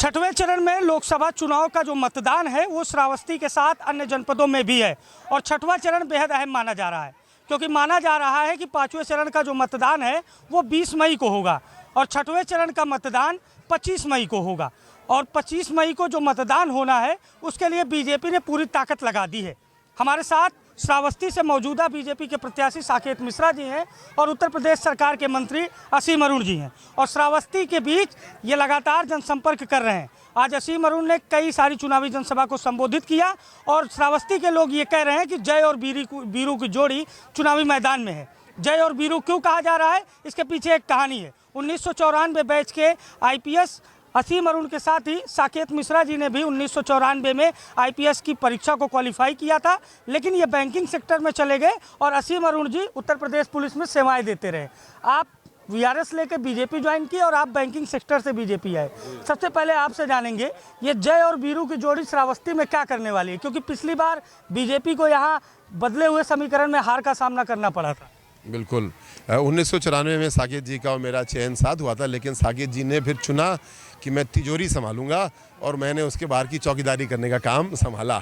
छठवें चरण में लोकसभा चुनाव का जो मतदान है वो श्रावस्ती के साथ अन्य जनपदों में भी है और छठवां चरण बेहद अहम माना जा रहा है, क्योंकि माना जा रहा है कि पाँचवें चरण का जो मतदान है वो 20 मई को होगा और छठवें चरण का मतदान 25 मई को होगा। और 25 मई को जो मतदान होना है उसके लिए बीजेपी ने पूरी ताकत लगा दी है। हमारे साथ श्रावस्ती से मौजूदा बीजेपी के प्रत्याशी साकेत मिश्रा जी हैं और उत्तर प्रदेश सरकार के मंत्री असीम अरुण जी हैं और श्रावस्ती के बीच ये लगातार जनसंपर्क कर रहे हैं। आज असीम अरुण ने कई सारी चुनावी जनसभा को संबोधित किया और श्रावस्ती के लोग ये कह रहे हैं कि जय और बीरू की जोड़ी चुनावी मैदान में है। जय और बीरू क्यों कहा जा रहा है, इसके पीछे एक कहानी है। 1994 बैच के आईपीएस असीम अरुण के साथ ही साकेत मिश्रा जी ने भी 1994 में आईपीएस की परीक्षा को क्वालिफाई किया था, लेकिन ये बैंकिंग सेक्टर में चले गए और असीम अरुण जी उत्तर प्रदेश पुलिस में सेवाएं देते रहे। आप वीआरएस लेके बीजेपी ज्वाइन की और आप बैंकिंग सेक्टर से बीजेपी आए। सबसे पहले आपसे जानेंगे ये जय और बीरू की जोड़ी श्रावस्ती में क्या करने वाली है, क्योंकि पिछली बार बीजेपी को यहाँ बदले हुए समीकरण में हार का सामना करना पड़ा था। बिल्कुल 1994 में साकेत जी का और मेरा चयन साथ हुआ था, लेकिन साकेत जी ने फिर चुना कि मैं तिजोरी संभालूंगा और मैंने उसके बाहर की चौकीदारी करने का काम संभाला।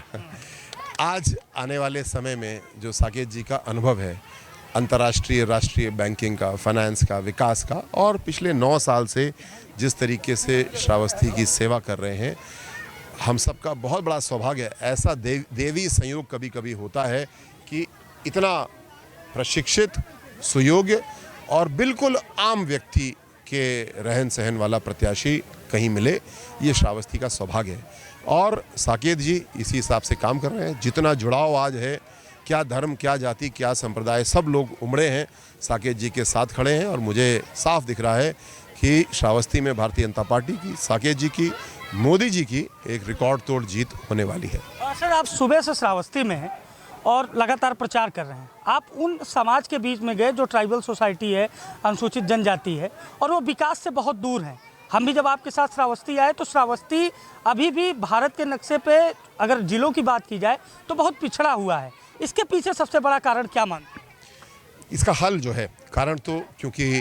आज आने वाले समय में जो साकेत जी का अनुभव है अंतर्राष्ट्रीय राष्ट्रीय बैंकिंग का, फाइनेंस का, विकास का और पिछले 9 साल से जिस तरीके से श्रावस्ती की सेवा कर रहे हैं, हम सबका बहुत बड़ा सौभाग्य है। ऐसा देवी संयोग कभी कभी होता है कि इतना प्रशिक्षित, सुयोग्य और बिल्कुल आम व्यक्ति के रहन सहन वाला प्रत्याशी कहीं मिले, ये श्रावस्ती का सौभाग्य है। और साकेत जी इसी हिसाब से काम कर रहे हैं। जितना जुड़ाव आज है, क्या धर्म, क्या जाति, क्या संप्रदाय, सब लोग उमड़े हैं, साकेत जी के साथ खड़े हैं और मुझे साफ दिख रहा है कि श्रावस्ती में भारतीय जनता पार्टी की, साकेत जी की, मोदी जी की एक रिकॉर्ड तोड़ जीत होने वाली है। सर, आप सुबह से श्रावस्ती में हैं और लगातार प्रचार कर रहे हैं। आप उन समाज के बीच में गए जो ट्राइबल सोसाइटी है, अनुसूचित जनजाति है और वो विकास से बहुत दूर हैं। हम भी जब आपके साथ श्रावस्ती आए तो श्रावस्ती अभी भी भारत के नक्शे पे अगर जिलों की बात की जाए तो बहुत पिछड़ा हुआ है। इसके पीछे सबसे बड़ा कारण क्या मानते हैं? इसका हल जो है, कारण तो क्योंकि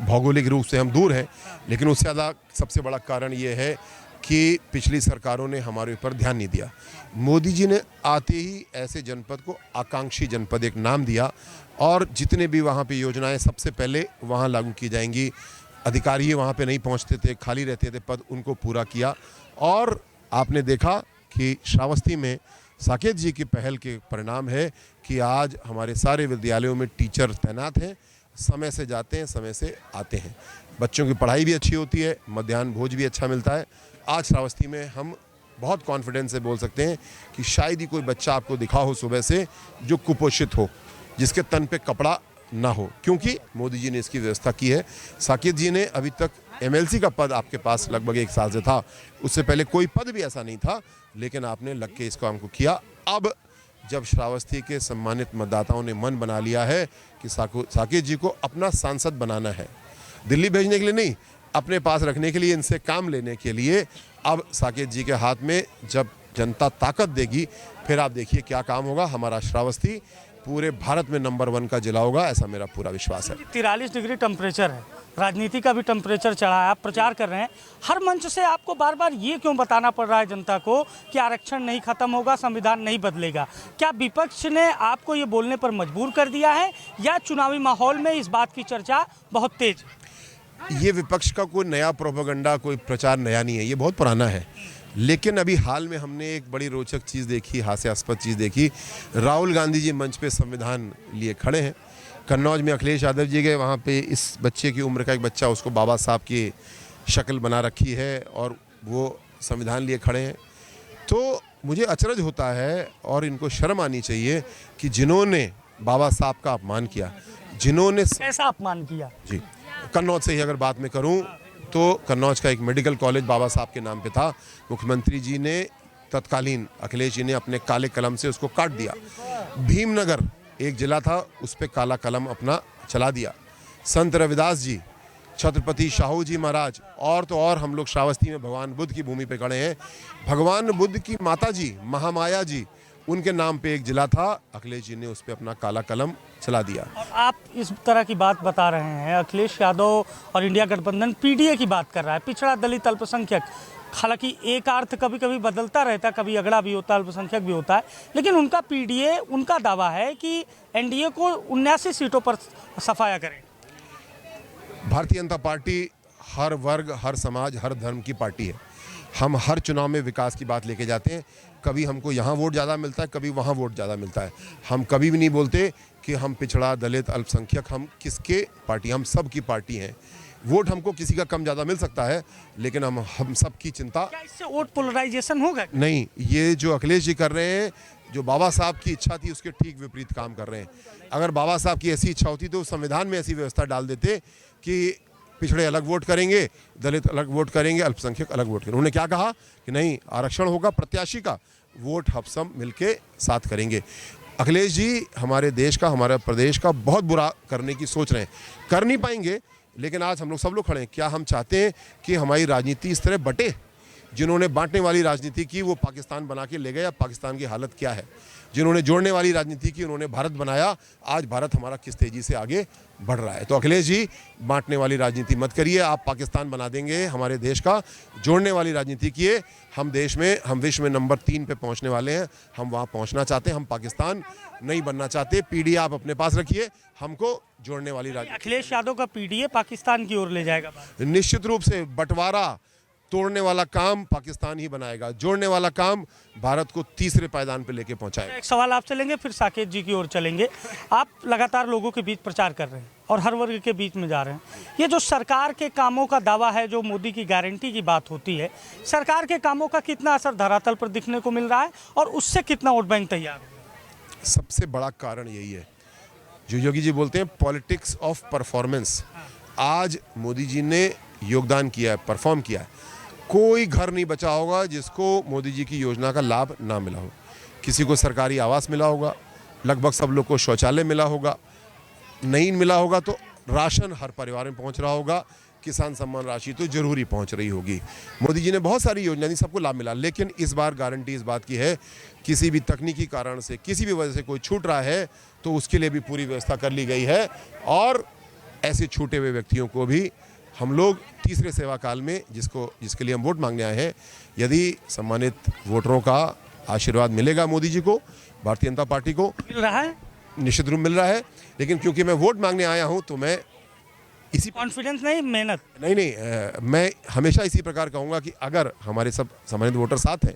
भौगोलिक रूप से हम दूर हैं, लेकिन उससे ज़्यादा सबसे बड़ा कारण ये है कि पिछली सरकारों ने हमारे ऊपर ध्यान नहीं दिया। मोदी जी ने आते ही ऐसे जनपद को आकांक्षी जनपद एक नाम दिया और जितने भी वहाँ पे योजनाएं सबसे पहले वहाँ लागू की जाएंगी। अधिकारी वहाँ पे नहीं पहुँचते थे, खाली रहते थे पद, उनको पूरा किया। और आपने देखा कि श्रावस्ती में साकेत जी की पहल के परिणाम है कि आज हमारे सारे विद्यालयों में टीचर तैनात हैं, समय से जाते हैं, समय से आते हैं। बच्चों की पढ़ाई भी अच्छी होती है, मध्याह्न भोज भी अच्छा मिलता है। आज श्रावस्ती में हम बहुत कॉन्फिडेंस से बोल सकते हैं कि शायद ही कोई बच्चा आपको दिखा हो सुबह से जो कुपोषित हो, जिसके तन पे कपड़ा ना हो, क्योंकि मोदी जी ने इसकी व्यवस्था की है। साकेत जी ने अभी तक एमएलसी का पद आपके पास लगभग 1 साल से था, उससे पहले कोई पद भी ऐसा नहीं था, लेकिन आपने लग के इस काम को किया। अब जब श्रावस्ती के सम्मानित मतदाताओं ने मन बना लिया है कि साकेत जी को अपना सांसद बनाना है, दिल्ली भेजने के लिए नहीं, अपने पास रखने के लिए, इनसे काम लेने के लिए, अब साकेत जी के हाथ में जब जनता ताकत देगी, फिर आप देखिए क्या काम होगा। हमारा श्रावस्ती पूरे भारत में नंबर 1 का जिला होगा, ऐसा मेरा पूरा विश्वास है। 43 डिग्री टेम्परेचर है, राजनीति का भी टेम्परेचर चढ़ा है, आप प्रचार कर रहे हैं। हर मंच से आपको बार बार ये क्यों बताना पड़ रहा है जनता को कि आरक्षण नहीं खत्म होगा, संविधान नहीं बदलेगा? क्या विपक्ष ने आपको ये बोलने पर मजबूर कर दिया है या चुनावी माहौल में इस बात की चर्चा बहुत तेज? ये विपक्ष का कोई नया प्रोपेगेंडा, कोई प्रचार नया नहीं है, ये बहुत पुराना है। लेकिन अभी हाल में हमने एक बड़ी रोचक चीज़ देखी, हास्यास्पद चीज़ देखी। राहुल गांधी जी मंच पे संविधान लिए खड़े हैं। कन्नौज में अखिलेश यादव जी गए, वहाँ पे इस बच्चे की उम्र का एक बच्चा, उसको बाबा साहब की शक्ल बना रखी है और वो संविधान लिए खड़े हैं। तो मुझे अचरज होता है और इनको शर्म आनी चाहिए कि जिन्होंने बाबा साहब का अपमान किया, जिन्होंने ऐसा अपमान किया जी। कन्नौज से ही अगर बात मैं करूं तो कन्नौज का एक मेडिकल कॉलेज बाबा साहब के नाम पे था। मुख्यमंत्री जी ने तत्कालीन अखिलेश जी ने अपने काले कलम से उसको काट दिया। भीमनगर एक जिला था, उस पर काला कलम अपना चला दिया। संत रविदास जी, छत्रपति शाहू जी महाराज और तो और हम लोग श्रावस्ती में भगवान बुद्ध की भूमि पे खड़े हैं। भगवान बुद्ध की माता जी महामाया जी, उनके नाम पे एक जिला था, अखिलेश जी ने उस पर अपना काला कलम चला दिया। और आप इस तरह की बात बता रहे हैं, अखिलेश यादव और इंडिया गठबंधन पीडीए की बात कर रहा है, पिछड़ा दलित अल्पसंख्यक हालांकि एक अर्थ कभी कभी बदलता रहता है, कभी अगड़ा भी होता है, अल्पसंख्यक भी होता है, लेकिन उनका पीडीए, उनका दावा है कि एनडीए को 79 सीटों पर सफाया करें। भारतीय जनता पार्टी हर वर्ग, हर समाज, हर धर्म की पार्टी है। हम हर चुनाव में विकास की बात लेके जाते हैं। कभी हमको यहाँ वोट ज़्यादा मिलता है, कभी वहाँ वोट ज़्यादा मिलता है। हम कभी भी नहीं बोलते कि हम पिछड़ा, दलित, अल्पसंख्यक, हम किसके पार्टी, हम सब की पार्टी हैं। वोट हमको किसी का कम ज़्यादा मिल सकता है, लेकिन हम सब की चिंता। क्या इससे वोट पोलराइजेशन होगा? नहीं, ये जो अखिलेश जी कर रहे हैं, जो बाबा साहब की इच्छा थी उसके ठीक विपरीत काम कर रहे हैं। अगर बाबा साहब की ऐसी इच्छा होती तो संविधान में ऐसी व्यवस्था डाल देते कि पिछड़े अलग वोट करेंगे, दलित अलग वोट करेंगे, अल्पसंख्यक अलग वोट करेंगे। उन्होंने क्या कहा कि नहीं, आरक्षण होगा, प्रत्याशी का वोट हम सब मिलके साथ करेंगे। अखिलेश जी हमारे देश का, हमारे प्रदेश का बहुत बुरा करने की सोच रहे हैं। कर नहीं पाएंगे, लेकिन आज हम लोग सब लोग खड़े हैं। क्या हम चाहते हैं कि हमारी राजनीति इस तरह बटे? जिन्होंने बांटने वाली राजनीति की वो पाकिस्तान बना के ले गए। अब पाकिस्तान की हालत क्या है? जिन्होंने जोड़ने वाली राजनीति की उन्होंने भारत बनाया। आज भारत हमारा किस तेजी से आगे बढ़ रहा है। तो अखिलेश जी, बांटने वाली राजनीति मत करिए, आप पाकिस्तान बना देंगे हमारे देश का। जोड़ने वाली राजनीति किए। हम विश्व में नंबर 3 पे पहुंचने वाले हैं। हम वहां पहुंचना चाहते हैं। हम पाकिस्तान नहीं बनना चाहते। पीडीए आप अपने पास रखिए, हमको जोड़ने वाली राजनीति। अखिलेश यादव का पीडीए पाकिस्तान की ओर ले जाएगा? निश्चित रूप से बंटवारा, तोड़ने वाला काम पाकिस्तान ही बनाएगा, जोड़ने वाला काम भारत को तीसरे पायदान पे लेके पहुंचाएगा। एक सवाल आपसे लेंगे, फिर साकेत जी की ओर चलेंगे। आप लगातार लोगों के बीच प्रचार कर रहे हैं और हर वर्ग के बीच में जा रहे हैं। ये जो सरकार के कामों का दावा है, जो मोदी की गारंटी की बात होती है, सरकार के कामों का कितना असर धरातल पर दिखने को मिल रहा है और उससे कितना वोट बैंक तैयार हो? सबसे बड़ा कारण यही है जो योगी जी बोलते हैं, पॉलिटिक्स ऑफ परफॉर्मेंस। आज मोदी जी ने योगदान किया है, परफॉर्म किया है। कोई घर नहीं बचा होगा जिसको मोदी जी की योजना का लाभ ना मिला हो। किसी को सरकारी आवास मिला होगा, लगभग सब लोग को शौचालय मिला होगा, नहीं मिला होगा तो राशन हर परिवार में पहुंच रहा होगा, किसान सम्मान राशि तो जरूरी पहुंच रही होगी। मोदी जी ने बहुत सारी योजना दी, सबको लाभ मिला। लेकिन इस बार गारंटी इस बात की है, किसी भी तकनीकी कारण से, किसी भी वजह से कोई छूट रहा है तो उसके लिए भी पूरी व्यवस्था कर ली गई है। और ऐसे छूटे हुए व्यक्तियों को भी हम लोग तीसरे सेवा काल में, जिसके लिए हम वोट मांगने आए हैं, यदि सम्मानित वोटरों का आशीर्वाद मिलेगा मोदी जी को, भारतीय जनता पार्टी को मिल रहा है, निश्चित रूप मिल रहा है। लेकिन क्योंकि मैं वोट मांगने आया हूं तो मैं इसी कॉन्फिडेंस नहीं, मेहनत नहीं, मैं हमेशा इसी प्रकार कहूँगा कि अगर हमारे सब सम्मानित वोटर साथ हैं,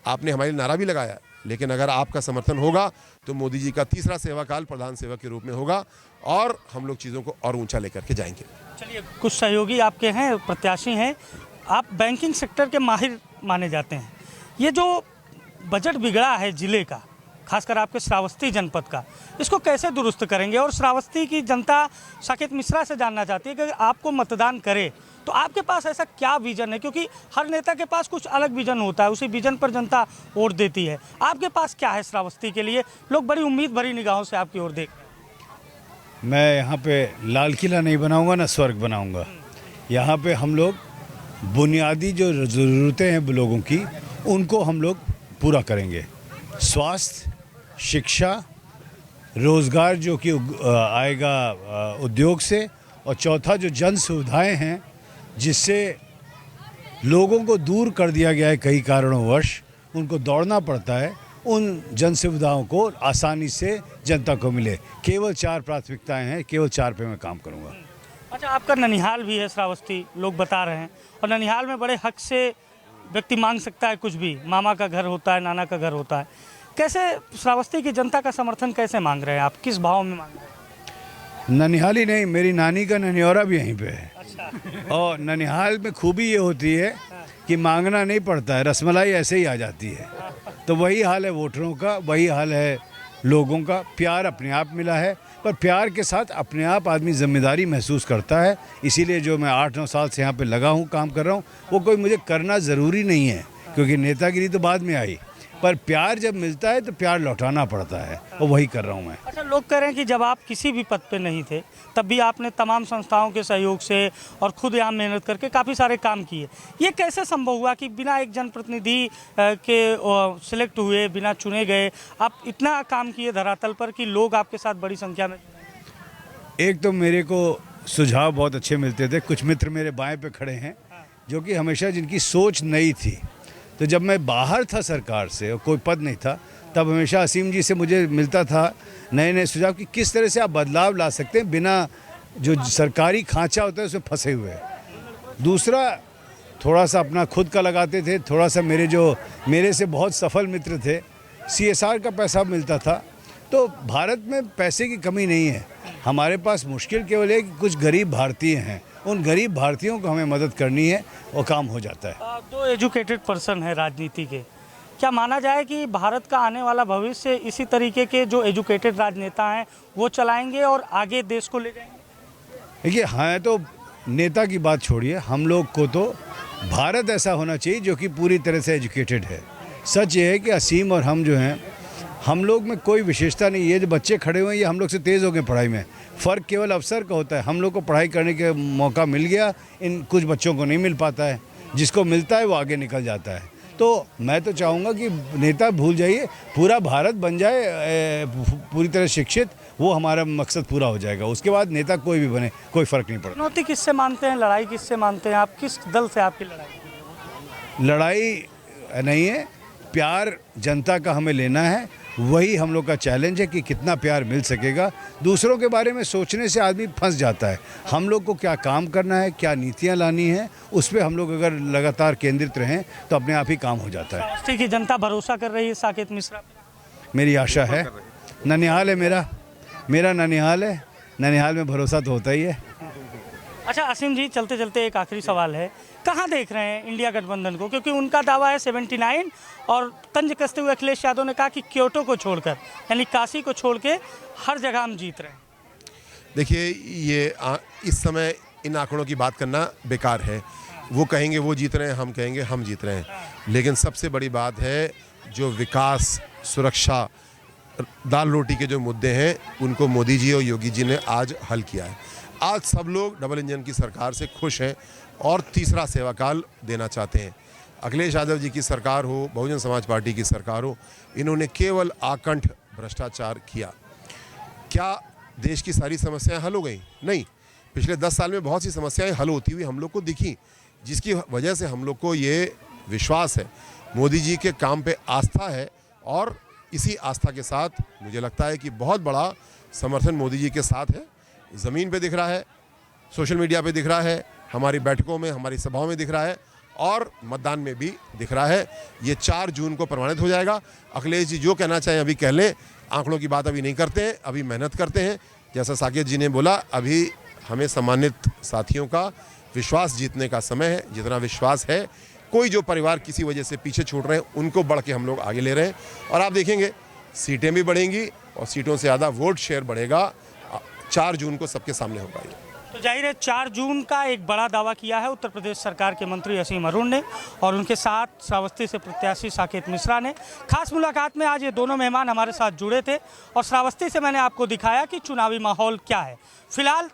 आपने हमारे नारा भी लगाया, लेकिन अगर आपका समर्थन होगा तो मोदी जी का तीसरा सेवा काल प्रधान सेवक के रूप में होगा और हम लोग चीज़ों को और ऊंचा लेकर के जाएंगे। चलिए, कुछ सहयोगी आपके हैं, प्रत्याशी हैं, आप बैंकिंग सेक्टर के माहिर माने जाते हैं। ये जो बजट बिगड़ा है जिले का, खासकर आपके श्रावस्ती जनपद का, इसको कैसे दुरुस्त करेंगे? और श्रावस्ती की जनता साकेत मिश्रा से जानना चाहती है कि अगर आपको मतदान करे तो आपके पास ऐसा क्या विजन है? क्योंकि हर नेता के पास कुछ अलग विजन होता है, उसी विजन पर जनता वोट देती है। आपके पास क्या है श्रावस्ती के लिए? लोग बड़ी उम्मीद भरी निगाहों से आपकी ओर देख रहे हैं। मैं यहाँ पे लाल किला नहीं बनाऊंगा ना स्वर्ग बनाऊंगा। यहाँ पे हम लोग बुनियादी जो ज़रूरतें हैं लोगों की, उनको हम लोग पूरा करेंगे। स्वास्थ्य, शिक्षा, रोज़गार जो कि आएगा उद्योग से, और चौथा जो जन सुविधाएं हैं जिससे लोगों को दूर कर दिया गया है कई कारणोंवश, उनको दौड़ना पड़ता है, उन जन सुविधाओं को आसानी से जनता को मिले। केवल 4 प्राथमिकताएं हैं, केवल 4 पे मैं काम करूंगा। अच्छा, आपका ननिहाल भी है श्रावस्ती, लोग बता रहे हैं, और ननिहाल में बड़े हक से व्यक्ति मांग सकता है कुछ भी। मामा का घर होता है, नाना का घर होता है। कैसे श्रावस्ती की जनता का समर्थन कैसे मांग रहे हैं आप? किस भाव में मांग रहे हैं? ननिहाल ही नहीं, मेरी नानी का ननियौरा भी यहीं पे है। अच्छा। और ननिहाल में खूबी ये होती है कि मांगना नहीं पड़ता है, रसमलाई ऐसे ही आ जाती है। तो वही हाल है वोटरों का, वही हाल है लोगों का। प्यार अपने आप मिला है, पर प्यार के साथ अपने आप आदमी जिम्मेदारी महसूस करता है। इसीलिए जो मैं 8-9 साल से यहाँ पे लगा हूँ, काम कर रहा हूँ, वो कोई मुझे करना ज़रूरी नहीं है, क्योंकि नेतागिरी तो बाद में आई, पर प्यार जब मिलता है तो प्यार लौटाना पड़ता है, और वही कर रहा हूँ मैं। अच्छा, लोग कह रहे हैं कि जब आप किसी भी पद पे नहीं थे तब भी आपने तमाम संस्थाओं के सहयोग से और खुद यहाँ मेहनत करके काफ़ी सारे काम किए। ये कैसे संभव हुआ कि बिना एक जनप्रतिनिधि के सिलेक्ट हुए, बिना चुने गए, आप इतना काम किए धरातल पर कि लोग आपके साथ बड़ी संख्या में? एक तो मेरे को सुझाव बहुत अच्छे मिलते थे। कुछ मित्र मेरे बाएं पे खड़े हैं, जो कि हमेशा जिनकी सोच नई थी। तो जब मैं बाहर था सरकार से और कोई पद नहीं था, तब हमेशा असीम जी से मुझे मिलता था नए नए सुझाव कि किस तरह से आप बदलाव ला सकते हैं बिना जो सरकारी खांचा होता है उसमें फंसे हुए। दूसरा, थोड़ा सा अपना खुद का लगाते थे, थोड़ा सा मेरे से बहुत सफल मित्र थे, CSR का पैसा मिलता था। तो भारत में पैसे की कमी नहीं है, हमारे पास मुश्किल केवल है कि कुछ गरीब भारतीय हैं, उन गरीब भारतीयों को हमें मदद करनी है और काम हो जाता है। दो एजुकेटेड पर्सन है राजनीति के, क्या माना जाए कि भारत का आने वाला भविष्य इसी तरीके के जो एजुकेटेड राजनेता हैं वो चलाएंगे और आगे देश को ले जाएंगे? देखिए, हाँ, तो नेता की बात छोड़िए, हम लोग को तो भारत ऐसा होना चाहिए जो कि पूरी तरह से एजुकेटेड है। सच ये है कि असीम और हम जो हैं, हम लोग में कोई विशेषता नहीं। ये जो बच्चे खड़े हुए हैं ये हम लोग से तेज़ हो गए पढ़ाई में, फ़र्क केवल अवसर का होता है। हम लोग को पढ़ाई करने का मौका मिल गया, इन कुछ बच्चों को नहीं मिल पाता है, जिसको मिलता है वो आगे निकल जाता है। तो मैं तो चाहूँगा कि नेता भूल जाइए, पूरा भारत बन जाए पूरी तरह शिक्षित, वो हमारा मकसद पूरा हो जाएगा। उसके बाद नेता कोई भी बने, कोई फ़र्क नहीं पड़ता। चुनौती किससे मानते हैं, लड़ाई किससे मानते हैं आप? किस दल से आपकी लड़ाई? लड़ाई नहीं है, प्यार जनता का हमें लेना है। वही हम लोग का चैलेंज है कि कितना प्यार मिल सकेगा। दूसरों के बारे में सोचने से आदमी फंस जाता है। हम लोग को क्या काम करना है, क्या नीतियां लानी है, उस पर हम लोग अगर लगातार केंद्रित रहें तो अपने आप ही काम हो जाता है। श्रावस्ती की जनता भरोसा कर रही है साकेत मिश्रा पे? मेरी आशा है। ननिहाल है मेरा ननिहाल है, ननिहाल में भरोसा तो होता ही है। अच्छा असीम जी, चलते चलते एक आखिरी सवाल है, कहाँ देख रहे हैं इंडिया गठबंधन को? क्योंकि उनका दावा है 79 और तंज कसते हुए अखिलेश यादव ने कहा कि क्योटो को छोड़कर, यानी काशी को छोड़ के हर जगह हम जीत रहे हैं। देखिए, ये इस समय इन आंकड़ों की बात करना बेकार है। वो कहेंगे वो जीत रहे हैं, हम कहेंगे हम जीत रहे हैं। लेकिन सबसे बड़ी बात है जो विकास, सुरक्षा, दाल रोटी के जो मुद्दे हैं उनको मोदी जी और योगी जी ने आज हल किया है। आज सब लोग डबल इंजन की सरकार से खुश हैं और तीसरा सेवाकाल देना चाहते हैं। अखिलेश यादव जी की सरकार हो, बहुजन समाज पार्टी की सरकार हो, इन्होंने केवल आकंठ भ्रष्टाचार किया। क्या देश की सारी समस्याएं हल हो गई? नहीं। पिछले 10 साल में बहुत सी समस्याएं हल होती हुई हम लोग को दिखी, जिसकी वजह से हम लोग को ये विश्वास है, मोदी जी के काम पे आस्था है। और इसी आस्था के साथ मुझे लगता है कि बहुत बड़ा समर्थन मोदी जी के साथ है। ज़मीन पे दिख रहा है, सोशल मीडिया पे दिख रहा है, हमारी बैठकों में, हमारी सभाओं में दिख रहा है और मतदान में भी दिख रहा है। ये 4 जून को प्रमाणित हो जाएगा। अखिलेश जी जो कहना चाहें अभी कह लें, आंकड़ों की बात अभी नहीं करते हैं, अभी मेहनत करते हैं। जैसा साकेत जी ने बोला, अभी हमें सम्मानित साथियों का विश्वास जीतने का समय है। जितना विश्वास है, कोई जो परिवार किसी वजह से पीछे छूट रहे हैं उनको बढ़ के हम लोग आगे ले रहे हैं। और आप देखेंगे सीटें भी बढ़ेंगी और सीटों से ज़्यादा वोट शेयर बढ़ेगा। 4 जून को सबके सामने होगा। तो जाहिर है 4 जून का एक बड़ा दावा किया है उत्तर प्रदेश सरकार के मंत्री असीम अरुण ने और उनके साथ श्रावस्ती से प्रत्याशी साकेत मिश्रा ने। खास मुलाकात में आज ये दोनों मेहमान हमारे साथ जुड़े थे और श्रावस्ती से मैंने आपको दिखाया कि चुनावी माहौल क्या है। फिलहाल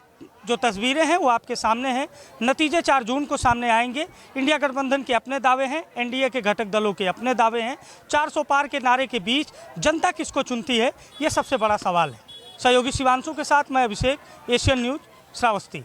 जो तस्वीरें हैं वो आपके सामने हैं। नतीजे 4 जून को सामने आएंगे। इंडिया गठबंधन के अपने दावे हैं, एनडीए के घटक दलों के अपने दावे हैं। 400 पार के नारे के बीच जनता किसको चुनती है, ये सबसे बड़ा सवाल है। सहयोगी शिवांशु के साथ मैं अभिषेक, एशियन न्यूज़, श्रावस्ती।